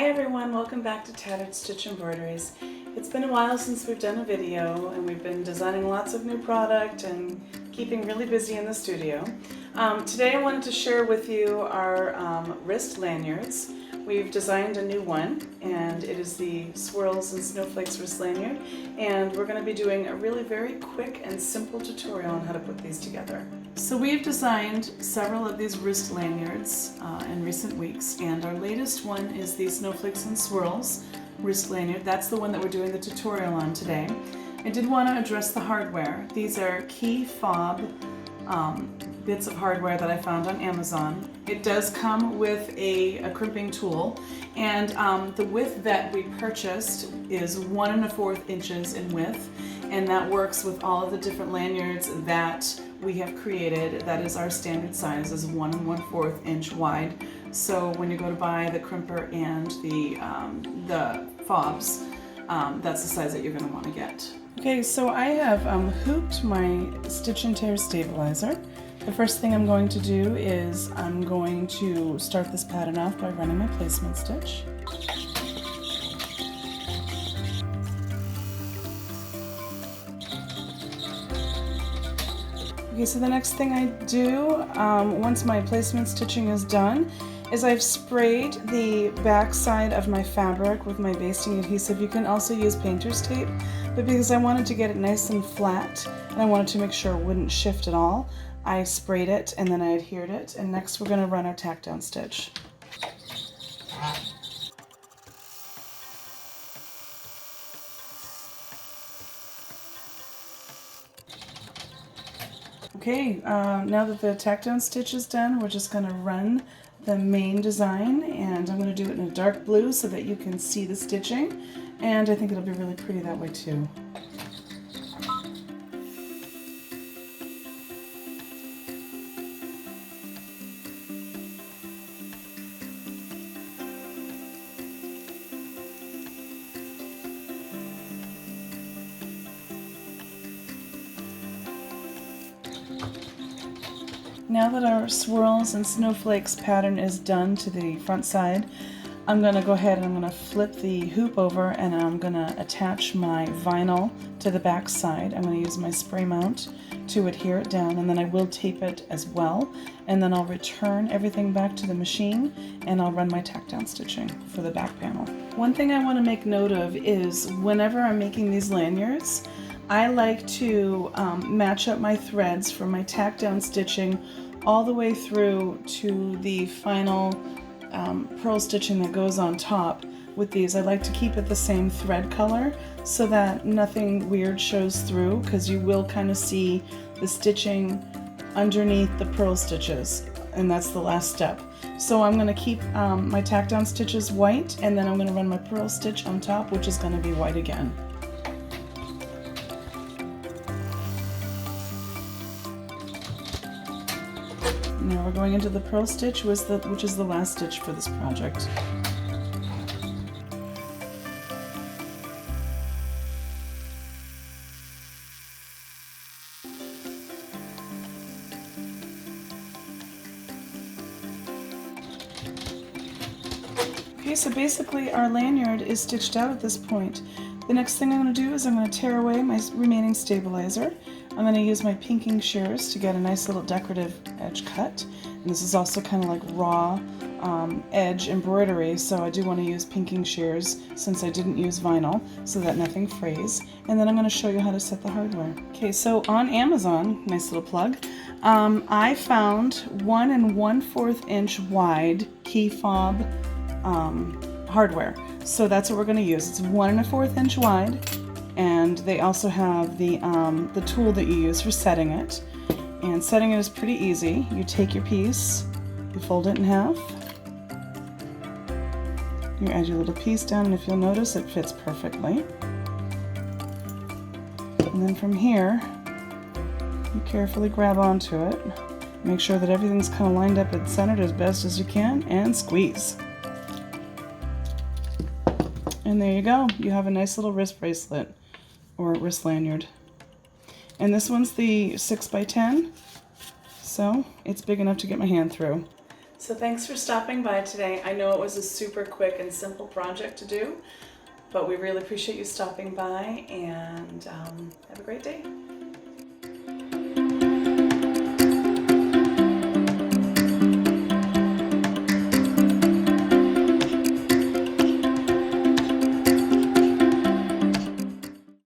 Hi everyone, welcome back to Tattered Stitch Embroideries. It's been a while since we've done a video and we've been designing lots of new product and keeping really busy in the studio. Today I wanted to share with you our wrist lanyards. We've designed a new one and it is the Swirls and Snowflakes Wrist Lanyard, and we're going to be doing a really very quick and simple tutorial on how to put these together. So we've designed several of these wrist lanyards in recent weeks, and our latest one is the Snowflakes and Swirls Wrist Lanyard. That's the one that we're doing the tutorial on today. I did want to address the hardware. These are key fob bits of hardware that I found on Amazon. It does come with a crimping tool, and the width that we purchased is 1 1/4 inches in width, and that works with all of the different lanyards that we have created. That is our standard size, is 1 1/4 inch wide. So when you go to buy the crimper and the fobs, that's the size that you're going to want to get. Okay, so I have hooped my stitch and tear stabilizer. The first thing I'm going to do is I'm going to start this pattern off by running my placement stitch. Okay, so the next thing I do, once my placement stitching is done, is I've sprayed the back side of my fabric with my basting adhesive. You can also use painter's tape, but because I wanted to get it nice and flat and I wanted to make sure it wouldn't shift at all, I sprayed it and then I adhered it. And next we're going to run our tack down stitch. Okay, now that the tack down stitch is done, we're just going to run the main design, and I'm going to do it in a dark blue so that you can see the stitching, and I think it'll be really pretty that way too. Now that our swirls and snowflakes pattern is done to the front side, I'm going to go ahead and I'm going to flip the hoop over and I'm going to attach my vinyl to the back side. I'm going to use my spray mount to adhere it down, and then I will tape it as well, and then I'll return everything back to the machine and I'll run my tack down stitching for the back panel. One thing I want to make note of is whenever I'm making these lanyards, I like to match up my threads for my tack down stitching all the way through to the final purl stitching that goes on top. With these, I like to keep it the same thread color so that nothing weird shows through, because you will kind of see the stitching underneath the purl stitches, and that's the last step. So I'm going to keep my tack down stitches white, and then I'm going to run my purl stitch on top, which is going to be white again. Now we're going into the purl stitch, which is the last stitch for this project. Okay, so basically our lanyard is stitched out at this point. The next thing I'm going to do is I'm going to tear away my remaining stabilizer. I'm going to use my pinking shears to get a nice little decorative edge cut. And this is also kind of like raw edge embroidery, so I do want to use pinking shears since I didn't use vinyl so that nothing frays. And then I'm going to show you how to set the hardware. Okay, so on Amazon, nice little plug, I found 1 1/4 inch wide key fob hardware. So that's what we're going to use. It's 1 1/4 inch wide, and they also have the tool that you use for setting it. And setting it is pretty easy. You take your piece, you fold it in half, you add your little piece down, and if you'll notice, it fits perfectly. And then from here, you carefully grab onto it, make sure that everything's kind of lined up and centered as best as you can, and squeeze. And there you go. You have a nice little wrist bracelet or wrist lanyard. And this one's the 6x10, so it's big enough to get my hand through. So thanks for stopping by today. I know it was a super quick and simple project to do, but we really appreciate you stopping by, and have a great day.